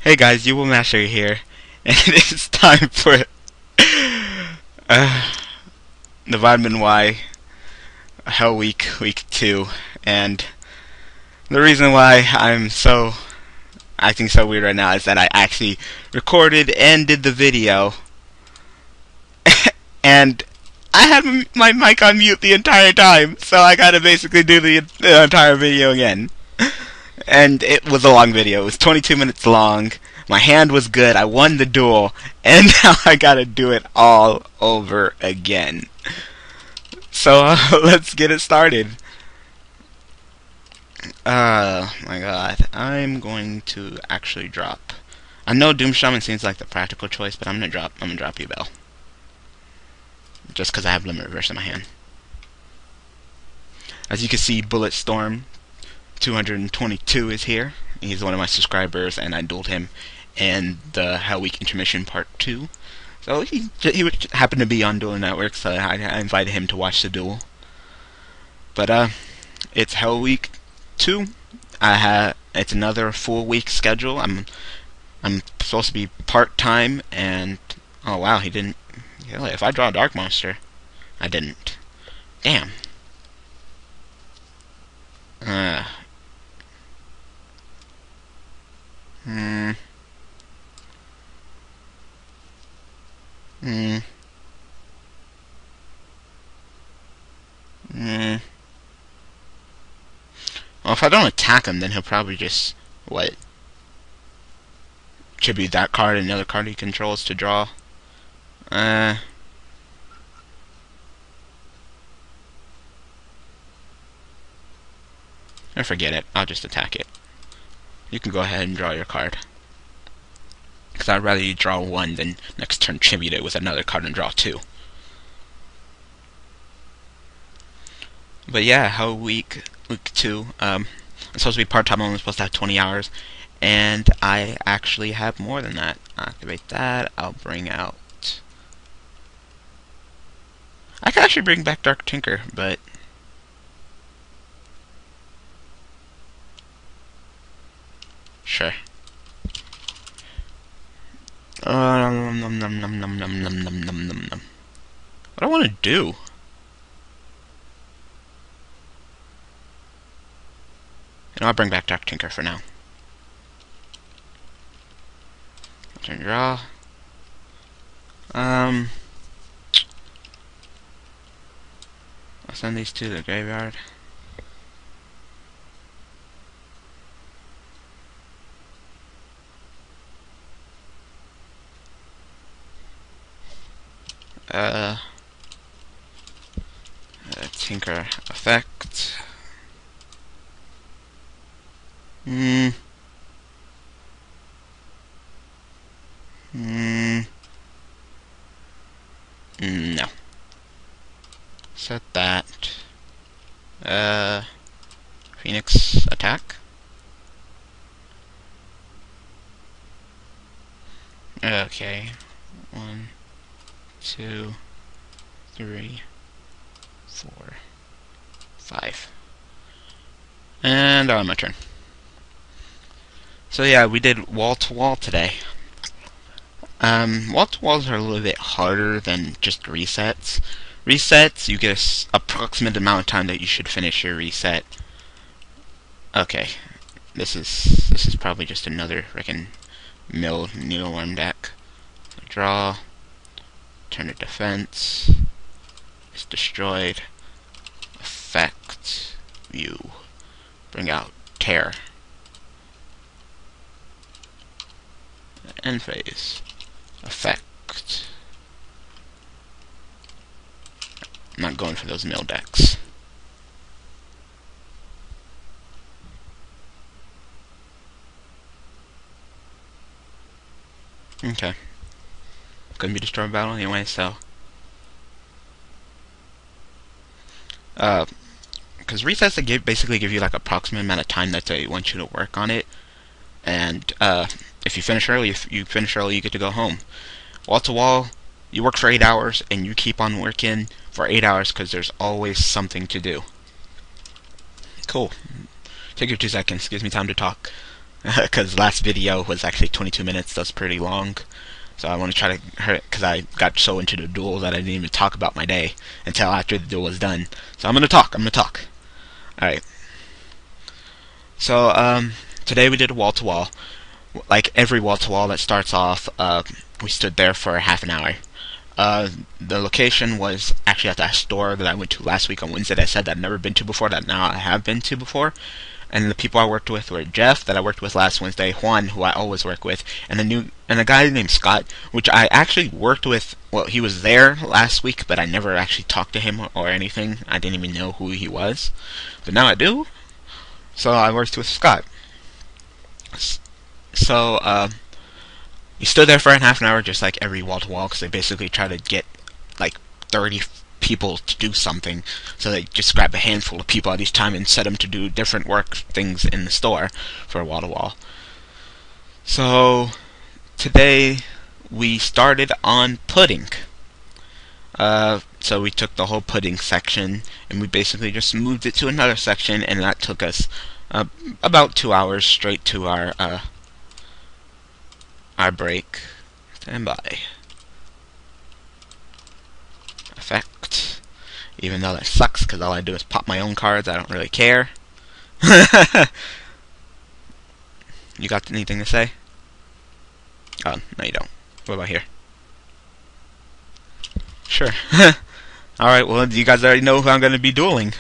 Hey guys, Yubel Master here, and it's time for uh, the Vitamin Y Hell Week 2. And the reason why I'm so acting so weird right now is that I actually recorded and did the video, and I had my mic on mute the entire time, so I gotta basically do the entire video again. And it was a long video. It was 22 minutes long. My hand was good. I won the duel, and now I gotta do it all over again. So let's get it started. My God, I'm going to actually drop. I know Doom Shaman seems like the practical choice, but I'm gonna drop Yubel, just because I have Limit Reverse in my hand. As you can see, Bullet Storm 222 is here. He's one of my subscribers, and I dueled him in the Hell Week Intermission Part 2. So he happened to be on Duel Network, so I invited him to watch the duel. But it's Hell Week 2. It's another full week schedule. I'm supposed to be part-time, and oh wow, he didn't. If I draw a Dark Monster, I didn't. Damn. Well, if I don't attack him, then he'll probably just, what? Tribute that card and another card he controls to draw. Or forget it. I'll just attack it. You can go ahead and draw your card. Because I'd rather you draw one than next turn tribute it with another card and draw two. But yeah, Hell Week 2. I'm supposed to be part-time. I'm supposed to have 20 hours. And I actually have more than that. I'll activate that. I'll bring out... I could actually bring back Dark Tinker, but... Sure. What do I want to do? And I'll bring back Dark Tinker for now. Turn draw. I'll send these to the graveyard. Tinker effect. No. Set that. Phoenix attack. Okay. 1, 2, 3, 4, 5. And on my turn. So yeah, we did wall to wall today. Wall to walls are a little bit harder than just resets. Resets, you get an approximate amount of time that you should finish your reset. Okay, this is probably just another frickin' mill needleworm deck. Draw, turn to defense. It's destroyed. Effect, view, bring out tear. End phase. Effect. I'm not going for those mill decks. Okay. Couldn't be destroyed battle anyway, so. Because resets basically give you like approximate amount of time that they want you to work on it, and if you finish early, you get to go home. Wall to wall, you work for 8 hours, and you keep on working for 8 hours because there's always something to do. Cool. Take your 2 seconds. Gives me time to talk. because last video was actually 22 minutes. That's pretty long. So I want to try to hurt because I got so into the duel that I didn't even talk about my day until after the duel was done. So I'm gonna talk. All right. So today we did a wall to wall. Like every wall to wall that starts off, we stood there for half an hour. The location was actually at that store that I went to last week on Wednesday that I said that I'd never been to before, that now I have been to before. And the people I worked with were Jeff, that I worked with last Wednesday, Juan, who I always work with, and a guy named Scott, which I actually worked with. Well, he was there last week, but I never actually talked to him or anything. I didn't even know who he was, but now I do. So I worked with Scott. So he stood there for half an hour, just like every wall to wall, because they basically try to get like 30 people to do something, so they just grab a handful of people at each time and set them to do different work things in the store for a wall to wall. So today we started on pudding. So we took the whole pudding section and we basically just moved it to another section, and that took us about 2 hours straight to our break. Stand by. Effect. Even though that sucks, because all I do is pop my own cards, I don't really care. You got anything to say? Oh, no you don't. What about here? Sure. Alright, well, you guys already know who I'm going to be dueling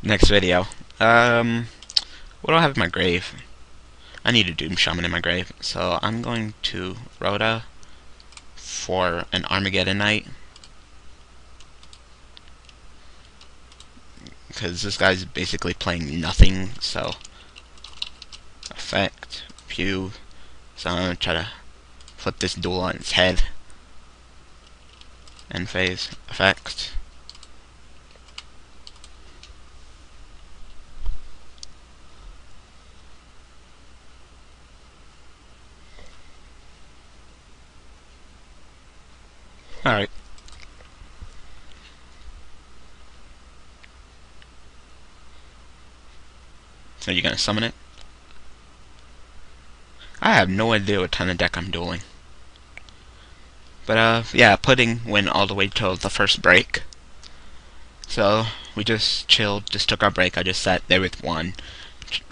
next video. What do I have in my grave? I need a Doom Shaman in my grave, so I'm going to Rhoda for an Armageddon Knight. Because this guy's basically playing nothing, so effect, pew. So I'm gonna try to flip this duel on its head. End phase, effect. Alright. So you're gonna summon it? I have no idea what kind of deck I'm dueling. But yeah, pudding went all the way till the first break. So we just chilled, just took our break. I just sat there with Juan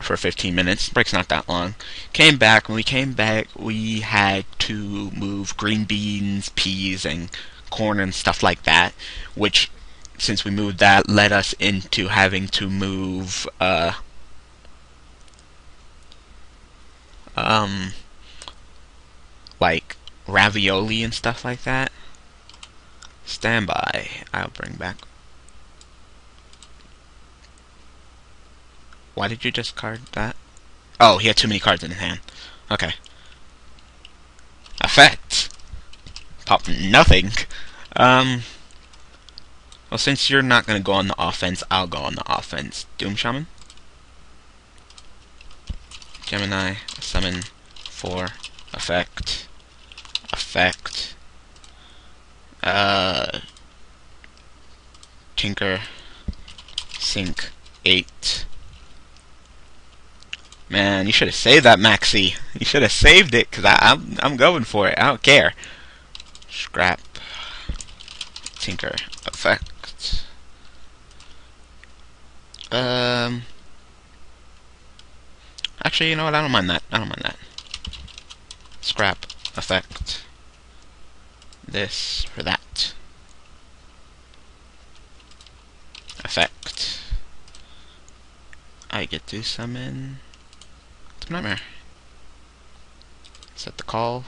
for 15 minutes. Break's not that long. Came back. When we came back, we had to move green beans, peas, and corn and stuff like that. Which, since we moved that, led us into having to move like ravioli and stuff like that. Stand by. I'll bring back. Why did you just card that? Oh, he had too many cards in his hand. Okay. Effect. Pop nothing. Well, since you're not gonna go on the offense, I'll go on the offense. Doom Shaman. Gemini, summon 4, effect, Tinker, Sink, 8. Man, you should have saved that, Maxi. You should have saved it, because I'm going for it. I don't care. Scrap, Tinker, effect. Actually, you know what? I don't mind that. Scrap, effect. This for that. Effect. I get to summon Nightmare. Set the call.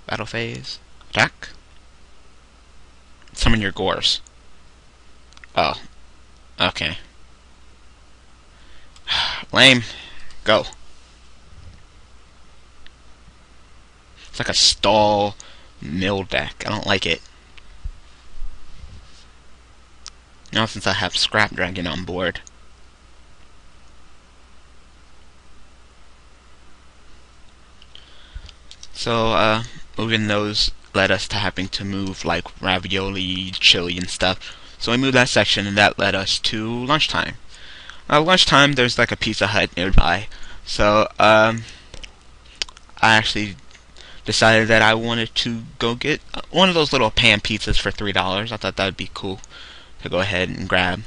Battle phase. Attack. Summon your Gores. Oh. Okay. Lame. Go. It's like a stall mill deck. I don't like it. Now since I have Scrap Dragon on board. So, moving those led us to having to move like ravioli, chili, and stuff. So we moved that section, and that led us to lunchtime. Lunchtime, there's like a Pizza Hut nearby. So, I actually decided that I wanted to go get one of those little pan pizzas for $3. I thought that would be cool to go ahead and grab.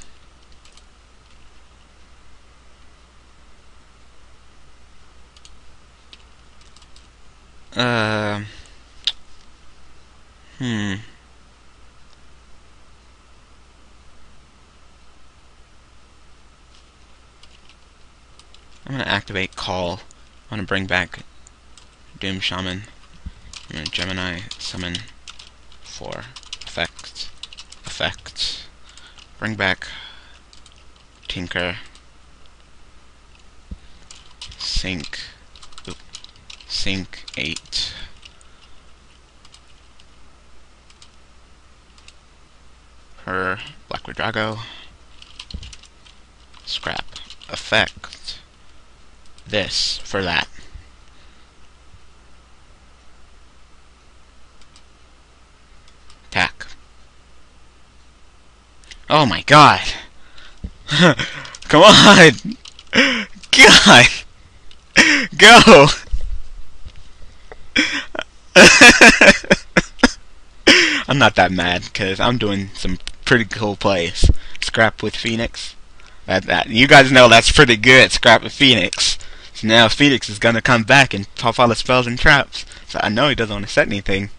Hmm. I'm gonna activate call. I wanna bring back Doom Shaman. I'm gonna Gemini summon for effects. Bring back Tinker. Sync 8. Her Blackwood Drago. Scrap effect. This for that. Attack. Oh my god! Come on! God! Go! I'm not that mad, because I'm doing some pretty cool plays. Scrap with Phoenix. That you guys know that's pretty good, Scrap with Phoenix. So now Phoenix is gonna come back and pop all the spells and traps. So I know he doesn't want to set anything.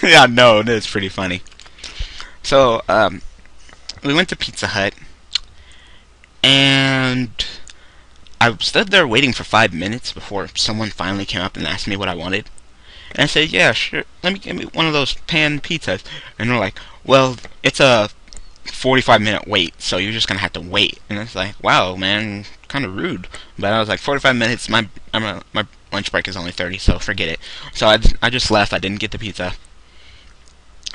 Yeah, no, it's pretty funny. So, we went to Pizza Hut, and I stood there waiting for 5 minutes before someone finally came up and asked me what I wanted. And I said, yeah, sure, let me get me one of those pan pizzas. And they're like, well, it's a 45-minute wait, so you're just gonna have to wait. And it's like, wow, man, kind of rude. But I was like, 45 minutes, my lunch break is only 30, so forget it. So I just left. I didn't get the pizza.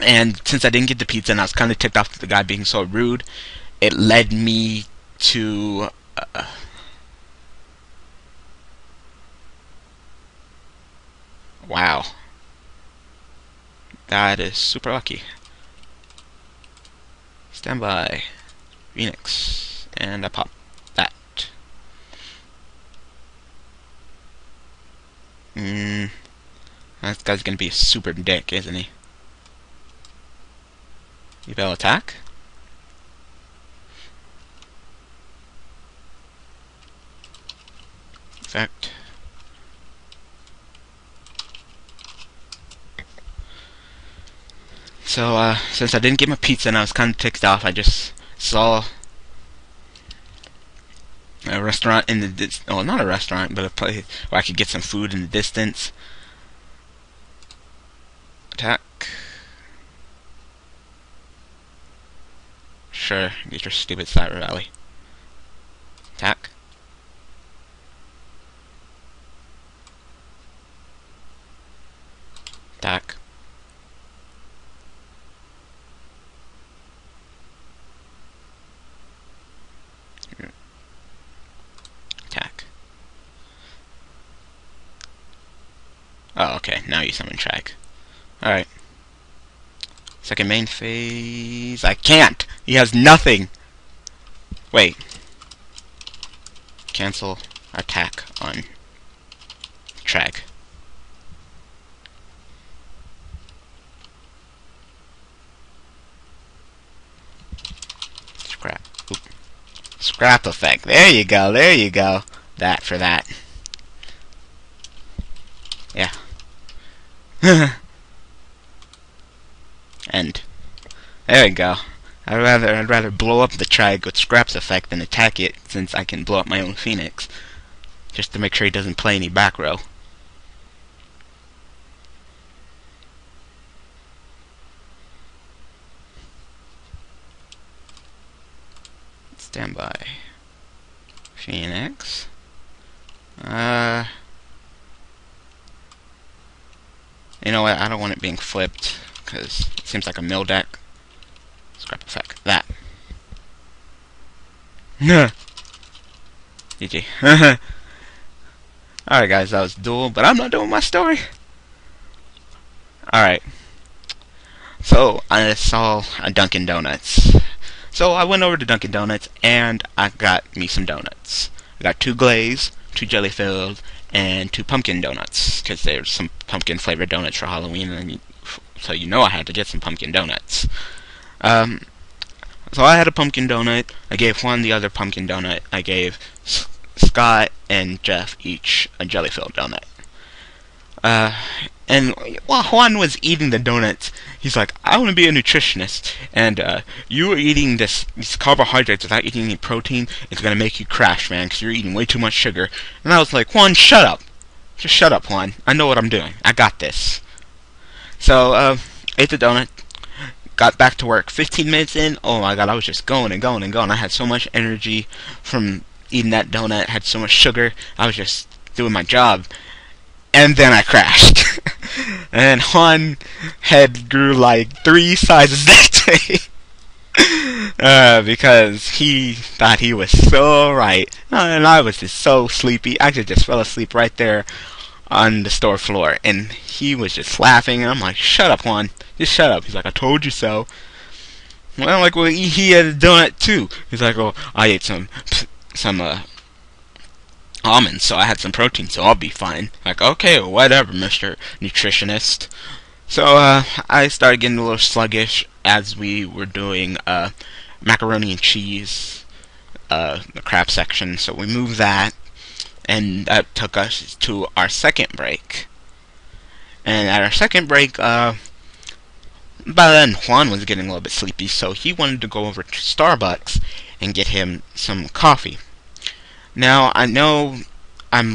And since I didn't get the pizza and I was kind of ticked off at the guy being so rude, it led me to... wow. That is super lucky. Stand by. Phoenix. And I pop that. That guy's gonna be a super dick, isn't he? Yubel attack. Effect. So, since I didn't get my pizza and I was kind of ticked off, I just saw a restaurant in the well, not a restaurant, but a place where I could get some food in the distance. Attack. Sure, get your stupid Cyber Valley. Attack. Attack. Attack. Oh, okay, now you summon track. Alright. Second main phase. I can't! He has nothing! Wait. Cancel attack on track. Scrap. Oop. Scrap effect. There you go, there you go. That for that. Yeah. End. There we go. I'd rather blow up the Trag with Scraps effect than attack it, since I can blow up my own Phoenix. Just to make sure he doesn't play any back row. Stand by. Phoenix. You know what? I don't want it being flipped, because it seems like a mill deck. Scrap effect. That. GG. Alright guys, that was Duel, but I'm not doing my story. Alright. So, I saw a Dunkin' Donuts. So I went over to Dunkin' Donuts and I got me some donuts. I got 2 glaze, 2 jelly filled, and 2 pumpkin donuts because there's some pumpkin flavored donuts for Halloween, and so you know I had to get some pumpkin donuts. Um, so I had a pumpkin donut. I gave Juan the other pumpkin donut. I gave Scott and Jeff each a jelly filled donut. And while Juan was eating the donuts, he's like, I want to be a nutritionist, and you are eating these carbohydrates without eating any protein. It's going to make you crash, man, because you're eating way too much sugar. And I was like, Juan, shut up. Just shut up, Juan. I know what I'm doing. I got this. So, ate the donut, got back to work. 15 minutes in, oh my god, I was just going and going and going. I had so much energy from eating that donut, had so much sugar. I was just doing my job. And then I crashed. And Juan head grew like 3 sizes that day. Because he thought he was so right. And I was just so sleepy. I just fell asleep right there on the store floor. And he was just laughing. And I'm like, shut up, Juan. Just shut up. He's like, I told you so. Well, I'm like, well, he had a donut too. He's like, well, I ate some almonds, so I had some protein, so I'll be fine. Like, okay, whatever, Mr. Nutritionist. So, I started getting a little sluggish as we were doing, macaroni and cheese, the crab section, so we moved that, and that took us to our second break. And at our second break, by then, Juan was getting a little bit sleepy, so he wanted to go over to Starbucks and get him some coffee. Now, I know I'm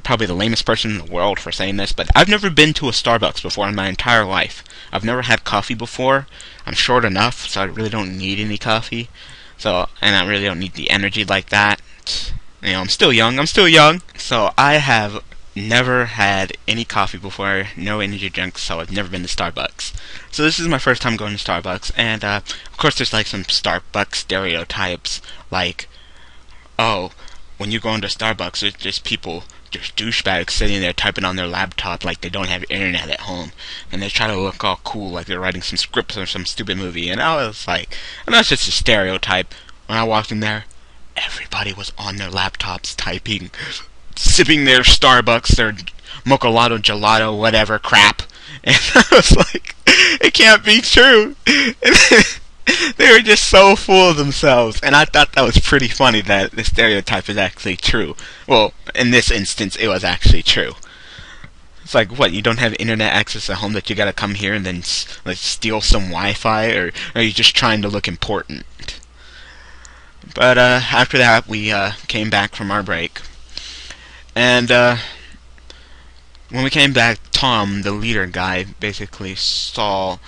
probably the lamest person in the world for saying this, but I've never been to a Starbucks before in my entire life. I've never had coffee before. I'm short enough, so I really don't need any coffee. And I really don't need the energy like that. You know, I'm still young. So I have never had any coffee before, no energy drinks, so I've never been to Starbucks. So this is my first time going to Starbucks, and of course there's like some Starbucks stereotypes, like, oh, when you go into Starbucks, there's just people, just douchebags sitting there typing on their laptop like they don't have internet at home. And they try to look all cool like they're writing some scripts or some stupid movie. And I was like, and that's just a stereotype. When I walked in there, everybody was on their laptops typing, sipping their Starbucks, their mocha latte, gelato, whatever crap. And I was like, it can't be true. They were just so full of themselves, and I thought that was pretty funny that the stereotype is actually true. Well, in this instance, it was actually true. It's like, what, you don't have internet access at home that you gotta come here and then like steal some Wi-Fi, or are you just trying to look important? But after that, we came back from our break, and when we came back, Tom, the leader guy, basically saw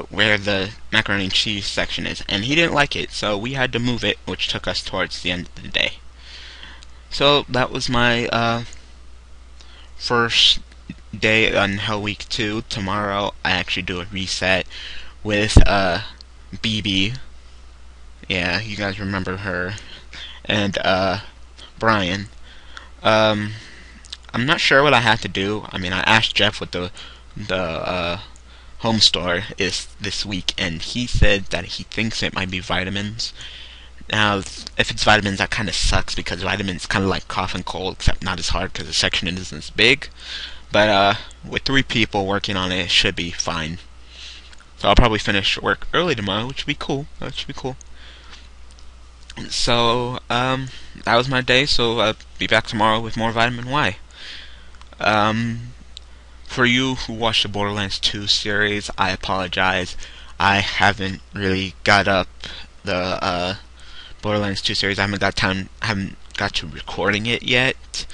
where the macaroni and cheese section is, and he didn't like it, so we had to move it, which took us towards the end of the day. So that was my first day on Hell Week 2. Tomorrow I actually do a reset with BB. Yeah, you guys remember her. And Brian. I'm not sure what I have to do. I mean, I asked Jeff what the home store is this week, and he said that he thinks it might be vitamins. Now, if it's vitamins, that kind of sucks, because vitamins kind of like cough and cold, except not as hard because the section isn't as big. But with 3 people working on it, it should be fine. So I'll probably finish work early tomorrow, which would be cool. That should be cool. So that was my day. So I'll be back tomorrow with more Vitamin Y. For you who watched the Borderlands 2 series, I apologize. I haven't really got up the Borderlands 2 series. I haven't got to recording it yet.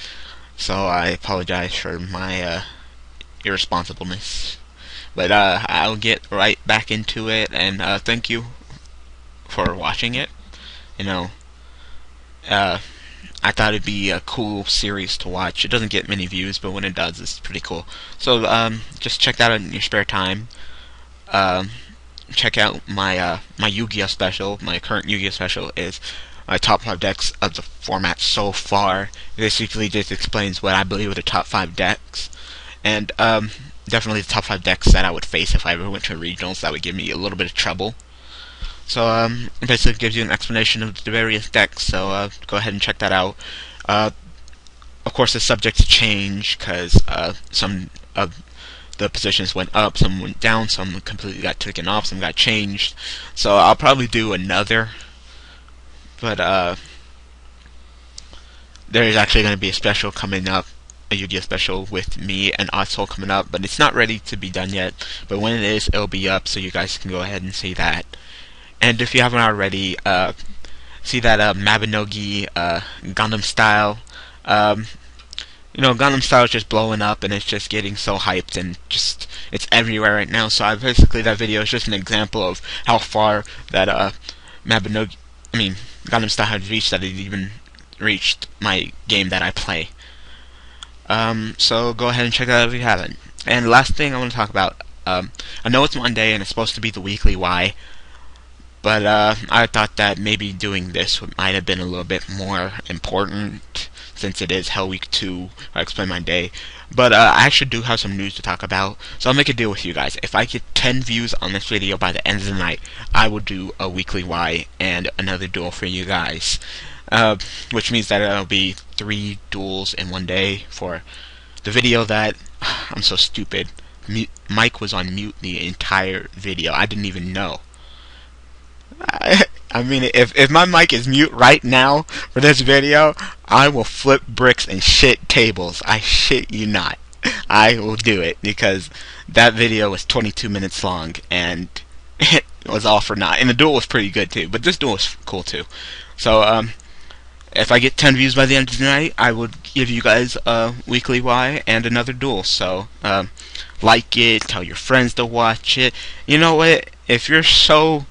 So I apologize for my irresponsibleness. But I'll get right back into it, and thank you for watching it. You know, I thought it'd be a cool series to watch. It doesn't get many views, but when it does, it's pretty cool. So just check that out in your spare time. Check out my my Yu-Gi-Oh special. My current Yu-Gi-Oh special is my top 5 decks of the format so far. It basically just explains what I believe are the top 5 decks, and definitely the top 5 decks that I would face if I ever went to regionals. That would give me a little bit of trouble. So it basically gives you an explanation of the various decks. So go ahead and check that out. Of course, it's subject to change because some of the positions went up, some went down, some completely got taken off, some got changed. So I'll probably do another, but there is actually going to be a special coming up, a Yu-Gi-Oh special with me and Otto coming up, but it's not ready to be done yet. But when it is, it'll be up, so you guys can go ahead and see that. And if you haven't already, see that Mabinogi Gundam style. Gundam style is just blowing up, and it's just getting so hyped, and just it's everywhere right now. So basically, that video is just an example of how far that Gundam style has reached. That it even reached my game that I play. So go ahead and check it out if you haven't. And last thing I want to talk about. I know it's Monday and it's supposed to be the weekly why, but I thought that maybe doing this might have been a little bit more important since it is Hell Week 2. I explain my day. But I actually do have some news to talk about, so I'll make a deal with you guys. If I get 10 views on this video by the end of the night, I will do a weekly why and another duel for you guys. Which means that it'll be 3 duels in one day for the video that... I'm so stupid. Mike was on mute the entire video. I didn't even know. I mean, if my mic is mute right now for this video, I will flip bricks and shit tables. I shit you not. I will do it because that video was 22 minutes long and it was all for naught. And the duel was pretty good too, but this duel was cool too. So, if I get 10 views by the end of the night, I will give you guys a weekly why and another duel. So, like it, tell your friends to watch it. You know what? If you're so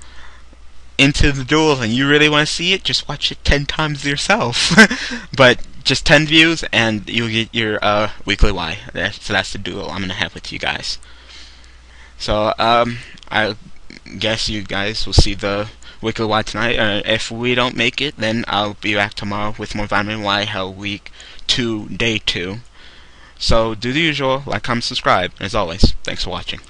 into the duels and you really want to see it, just watch it 10 times yourself. But just 10 views and you'll get your weekly why. So that's the duel I'm gonna have with you guys. So I guess you guys will see the weekly why tonight. If we don't make it, then I'll be back tomorrow with more Vitamin Y Hell Week 2 Day 2. So do the usual, like, comment, subscribe. As always, thanks for watching.